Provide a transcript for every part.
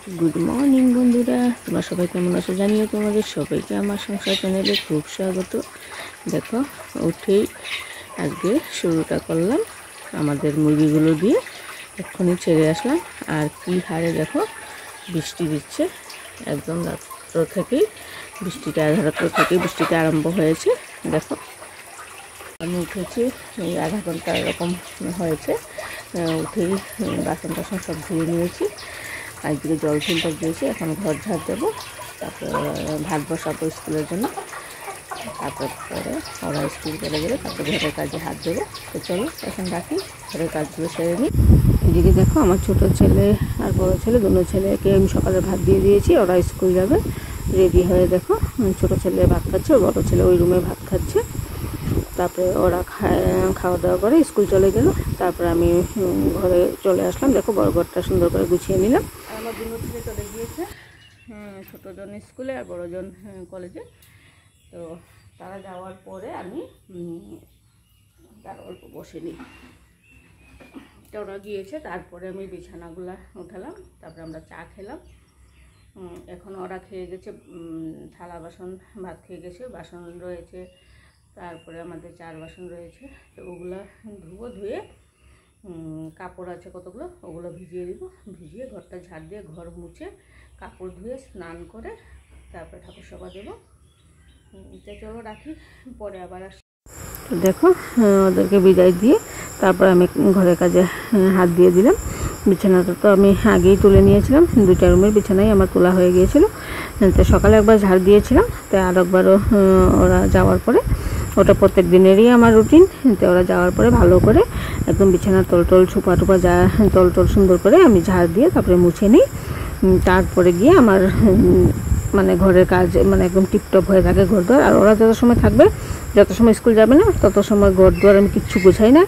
Good morning বন্ধুরা, তোমরা সবাই কেমন আছো জানিও। তোমাদের সবাইকে আমার সংসার চ্যানেলে খুব স্বাগত। দেখো, উঠেই আজকে শুরুটা করলাম আমাদের মুরগিগুলো দিয়ে। এক্ষুনি ছেড়ে আসলাম, আর কি হারে দেখো বৃষ্টি দিচ্ছে। একদম রাত্র থেকেই বৃষ্টিটা, রাত্র থেকেই বৃষ্টিটা আরম্ভ হয়েছে। দেখো, আমি উঠেছি এই আধা ঘন্টা এরকম হয়েছে। উঠেই বাসন টাসন সব ধুয়ে নিয়েছি, একদিকে জল ফিল্টার দিয়েছি। এখন ঘর ঝাড় দেবো, তারপর ভাত বসাবো স্কুলের জন্য। তারপরে ওরা স্কুল চলে গেলে তারপর ঘরের কাজে হাত দেবো। তো চলো এখন রাখি, ঘরের কাজগুলো সেরে নিই। এদিকে দেখো, আমার ছোটো ছেলে আর বড়ো ছেলে, দুটো ছেলেকে আমি সকালে ভাত দিয়ে দিয়েছি। ওরা স্কুল যাবে রেডি হয়ে। দেখো, ছোটো ছেলে ভাত খাচ্ছে, বড়ো ছেলে ওই রুমে ভাত খাচ্ছে। তারপরে ওরা খাওয়া দাওয়া করে স্কুল চলে গেল। তারপরে আমি ঘরে চলে আসলাম। দেখো, বড় ঘরটা সুন্দর করে গুছিয়ে নিলাম। আমার দুটো ছেলে চলে গিয়েছে, ছোটোজন স্কুলে আর বড়োজন কলেজে। তো তারা যাওয়ার পরে আমি তার অল্প বসে নিই। তো ওরা গিয়েছে, তারপরে আমি বিছানাগুলা উঠালাম। তারপরে আমরা চা খেলাম। এখন ওরা খেয়ে গেছে, থালা বাসন ভাত খেয়ে গেছে, বাসন রয়েছে। তারপরে আমাদের 4 বাসন রয়েছে, তো ওগুলো ধুবো। ধুয়ে কাপড় আছে কতগুলো, ওগুলো ভিজিয়ে দিব। ভিজিয়ে ঘরটা ঝাড় দিয়ে ঘর মুছে কাপড় ধুয়ে স্নান করে তারপরে ঠাকুর সভা দেবো। তো চলো রাখি, পরে আবার আসি। তো দেখো, ওদেরকে বিদায় দিয়ে তারপর আমি ঘরের কাজে হাত দিয়ে দিলাম। বিছানাটা তো আমি আগেই তুলে নিয়েছিলাম, 2টা রুমের বিছানাই আমার তোলা হয়ে গিয়েছিল। তো সকালে একবার ঝাড় দিয়েছিলাম, তো আর একবারও ওরা যাওয়ার পরে, ওটা প্রত্যেক দিনেরই আমার রুটিন। তো ওরা যাওয়ার পরে ভালো করে একদম বিছানার তল ছোপা টোপা যা তল সুন্দর করে আমি ঝাড় দিয়ে তারপরে মুছে নিই। তারপরে গিয়ে আমার মানে ঘরের কাজ মানে একদম টিপটপ হয়ে থাকে ঘর দুয়ার। আর ওরা যত সময় থাকবে, যত সময় স্কুল যাবে না, তত সময় ঘর দুয়ার আমি কিচ্ছু গোছাই না,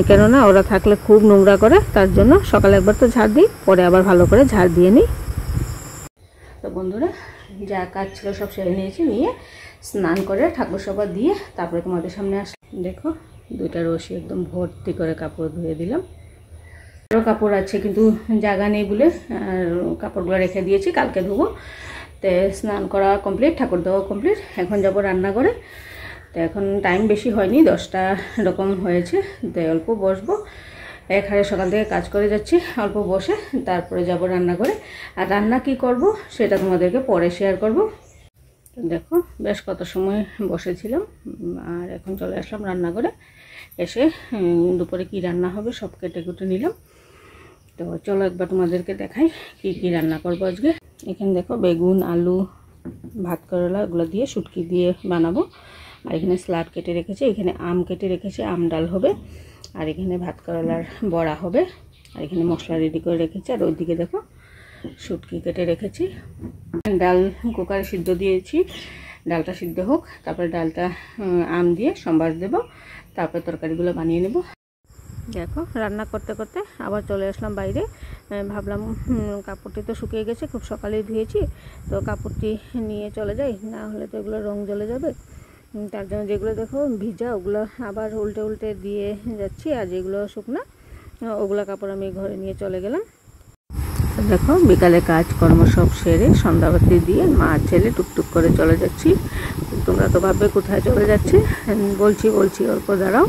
কেননা ওরা থাকলে খুব নোংরা করে। তার জন্য সকালে একবার তো ঝাড় দিই, পরে আবার ভালো করে ঝাড় দিয়ে নিই। তো বন্ধুরা, যা কাজ ছিল সব সেরে নিয়েছি, নিয়ে স্নান করে ঠাকুর সভা দিয়ে তারপরে তোমাদের সামনে আসলাম। দেখো, 2টা রশি একদম ভর্তি করে কাপড় ধুয়ে দিলাম। আরও কাপড় আছে কিন্তু জায়গা নেই বলে কাপড়গুলো রেখে দিয়েছি, কালকে ধুবো। তো স্নান করা কমপ্লিট, ঠাকুর দেওয়া কমপ্লিট। এখন যাব রান্নাঘরে। তো এখন টাইম বেশি হয়নি, 10টা এরকম হয়েছে। তো অল্প বসবো, একহারে সকাল থেকে কাজ করে যাচ্ছি, অল্প বসে তারপরে যাব রান্নাঘরে। আর রান্না কি করব সেটা তোমাদেরকে পরে শেয়ার করব। দেখো, বেশ কত সময় বসেছিলাম, আর এখন চলে আসলাম রান্নাঘরে। এসে দুপুরে কি রান্না হবে সব কেটে কুটে নিলাম। তো চলো একবার তোমাদেরকে দেখাই কি কি রান্না করবো আজকে। এখানে দেখো, বেগুন, আলু, ভাত করলা এগুলো দিয়ে শুটকি দিয়ে বানাবো। আর এখানে স্যালাড কেটে রেখেছি, এখানে আম কেটে রেখেছি, আম ডাল হবে। আর এখানে ভাত করলার বড়া হবে। আর এখানে মশলা রেডি করে রেখেছি। আর ওইদিকে দেখো, শুটকি কেটে রেখেছি। ডাল কুকারে সিদ্ধ দিয়েছি, ডালটা সিদ্ধ হোক, তারপরে ডালটা আম দিয়ে সম্বার দেব, তারপরে তরকারিগুলো বানিয়ে নেব। দেখো, রান্না করতে করতে আবার চলে আসলাম বাইরে। ভাবলাম কাপড়টি তো শুকিয়ে গেছে, খুব সকালেই ধুয়েছি, তো কাপড়টি নিয়ে চলে যাই, না হলে তো এগুলো রং জ্বলে যাবে। তার জন্য যেগুলো দেখো ভিজা, ওগুলো আবার উল্টে দিয়ে যাচ্ছি। আর যেগুলো শুকনা, ওগুলো কাপড় আমি ঘরে নিয়ে চলে গেলাম। দেখো, বিকালে কাজকর্ম সব সেরে সন্ধ্যাবাতি দিয়ে মা ছেলে টুকটুক করে চলে যাচ্ছি। তোমরা তো ভাববে কোথায় চলে যাচ্ছি, বলছি অল্প দাঁড়াও।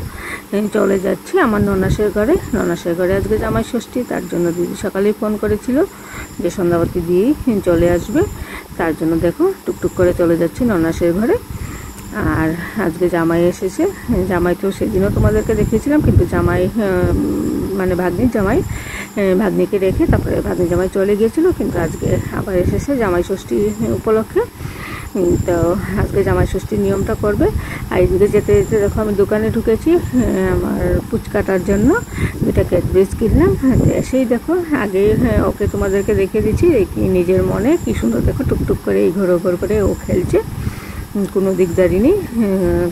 চলে যাচ্ছি আমার ননাসের ঘরে। ননাসের ঘরে আজকে জামাই ষষ্ঠী, তার জন্য দিদি সকালেই ফোন করেছিল যে সন্ধ্যাবাতি দিয়েই চলে আসবে। তার জন্য দেখো টুকটুক করে চলে যাচ্ছি ননাসের ঘরে। আর আজকে জামাই এসেছে। জামাই তো সেদিনও তোমাদেরকে দেখিয়েছিলাম, কিন্তু জামাই মানে ভাগ্নির জামাই, ভাগ্নিকে রেখে তারপরে ভাগ্নি জামাই চলে গিয়েছিল, কিন্তু আজকে আবার এসেছে জামাই ষষ্ঠী উপলক্ষে। তো আজকে জামাই ষষ্ঠীর নিয়মটা করবে। আর এদিকে যেতে যেতে দেখো, আমি দোকানে ঢুকেছি আমার পুচকাটার জন্য 2টা ক্যাডবেরিজ কিনলাম। এসেই দেখো, আগে ওকে তোমাদেরকে দেখিয়ে দিচ্ছি নিজের মনে কি সুন্দর দেখো টুকটুক করে এই ঘোর করে ও খেলছে, কোনো দিকদারি নেই,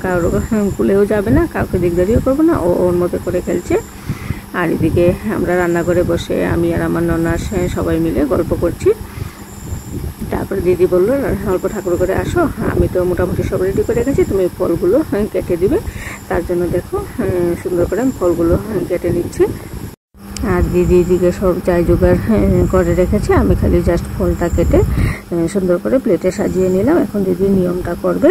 কারো কুলেও যাবে না, কাউকে দিকদারিও করবো না, ও ওর মতো করে খেলছে। আর এদিকে আমরা রান্নাঘরে বসে আমি আর আমার ননাস সবাই মিলে গল্প করছি। তারপরে দিদি বললো অল্প ঠাকুর করে আসো, আমি তো মোটামুটি সব রেডি করে রেখেছি, তুমি ফলগুলো কেটে দিবে। তার জন্য দেখো সুন্দর করে আমি ফলগুলো কেটে নিচ্ছি। আর দিদি দিকে সব চাই জোগাড় করে রেখেছে। আমি খালি জাস্ট ফলটা কেটে সুন্দর করে প্লেটে সাজিয়ে নিলাম। এখন দিদি নিয়মটা করবে।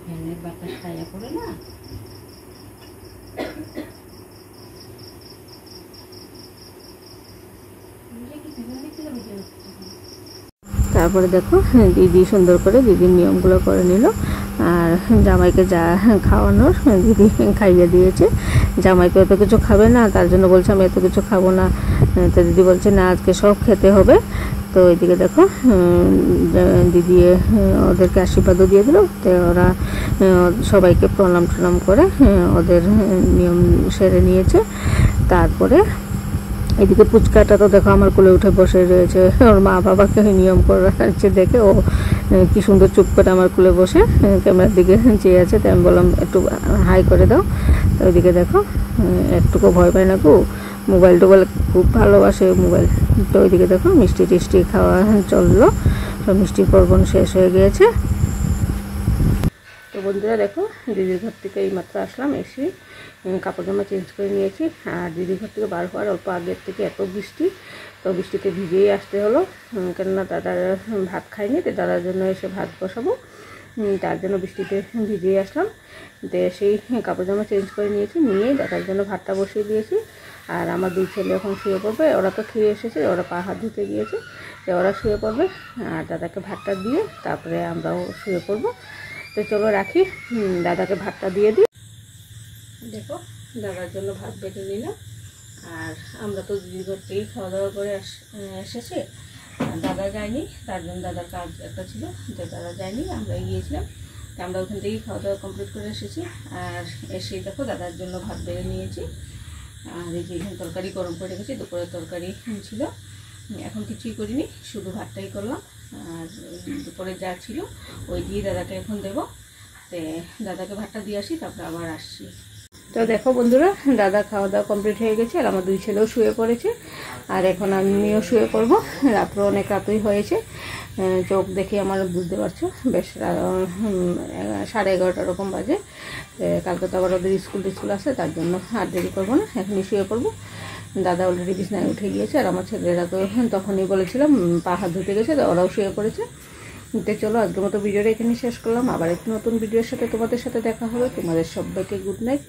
ফ্যানের বাতাস ছায়া পড়ে না। তারপরে দেখো দিদি সুন্দর করে দিদির নিয়মগুলো করে নিল। আর জামাইকে যা খাওয়ানোর দিদি খাইয়ে দিয়েছে। জামাই তো এত কিছু খাবে না, তার জন্য বলছে আমি এত কিছু খাবো না। তো দিদি বলছে না, আজকে সব খেতে হবে। তো এদিকে দেখো দিদি ওদেরকে আশীর্বাদও দিয়ে দিল। তো ওরা সবাইকে প্রণাম টনাম করে ওদের নিয়ম সেরে নিয়েছে। তারপরে এদিকে পুচকাটা তো দেখো আমার কোলে উঠে বসে রয়েছে। ওর মা বাবাকে নিয়ম করাচ্ছে দেখে ও কি সুন্দর চুপ করে আমার কোলে বসে ক্যামেরার দিকে চেয়ে আছে। তাই আমি বললাম একটু হাই করে দাও। তো ওইদিকে দেখো একটুকু ভয় পায় না কো, মোবাইল টোবাইল খুব ভালোবাসে মোবাইল। তো ওইদিকে দেখো মিষ্টি টিষ্টি খাওয়া চললো, সব মিষ্টির পর্বণ শেষ হয়ে গিয়েছে। তো বন্ধুরা দেখো দিদির ঘর থেকে এইমাত্র আসলাম, এসে কাপড় জামা চেঞ্জ করে নিয়েছি। আর দিদির ঘর থেকে বার হওয়ার অল্প আগের থেকে এত বৃষ্টি, তো বৃষ্টিতে ভিজেই আসতে হলো। কেননা দাদার ভাত খায়নি, তো দাদার জন্য এসে ভাত বসাবো, তার জন্য বৃষ্টিতে ভিজেই আসলাম। তো সেই কাপড় জামা চেঞ্জ করে নিয়েছি, নিয়েই দাদার জন্য ভাতটা বসিয়ে দিয়েছি। আর আমার দুই ছেলে এখন শুয়ে পড়বে। ওরা তো খেয়ে এসেছে, ওরা পা হাত ধুতে গিয়েছে, তো ওরা শুয়ে পড়বে। আর দাদাকে ভাতটা দিয়ে তারপরে আমরাও শুয়ে পড়বো। তো চলো রাখি, দাদাকে ভাতটা দিয়ে দিই। দেখো দাদার জন্য ভাত বেটে নিলাম। আর আমরা তো দিদির ঘর থেকেই খাওয়া দাওয়া করে এসেছি। দাদা যায়নি, তার জন্য দাদার কাজ একটা ছিল, যে দাদা যায়নি, আমরা গিয়েছিলাম। তো আমরা ওখান থেকেই খাওয়া দাওয়া কমপ্লিট করে এসেছি। আর এসেই দেখো দাদার জন্য ভাত বেড়ে নিয়েছি। আর এই যে এখানে তরকারি গরম করে রেখেছি, দুপুরের তরকারি ছিল। এখন কিছুই করিনি, শুধু ভাতটাই করলাম। আর দুপুরে যা ছিল ওই দিয়ে দাদাকে এখন দেবো। তো দাদাকে ভাতটা দিয়ে আসি, তারপরে আবার আসছি। তো দেখো বন্ধুরা, দাদা খাওয়া দাওয়া কমপ্লিট হয়ে গেছে, আর আমার দুই ছেলেও শুয়ে পড়েছে। আর এখন আমিও শুয়ে পড়বো। রাত্র অনেক রাতই হয়েছে, চোখ দেখে আমার বুঝতে পারছো বেশ 11:30 এরকম বাজে। কালকে তো আবার ওদের স্কুল আছে, তার জন্য আর দেরি করবো না, এখনই শুয়ে পড়বো। দাদা অলরেডি বিছনায় উঠে গিয়েছে। আর আমার ছেলেরা তো তখনই বলেছিলাম পা হাত ধুতে গেছে, তো ওরাও শুয়ে পড়েছে। তো চলো আজকের মতো ভিডিওটা এখানে শেষ করলাম। আবার একটু নতুন ভিডিওর সাথে তোমাদের সাথে দেখা হবে। তোমাদের সবাইকে গুড নাইট।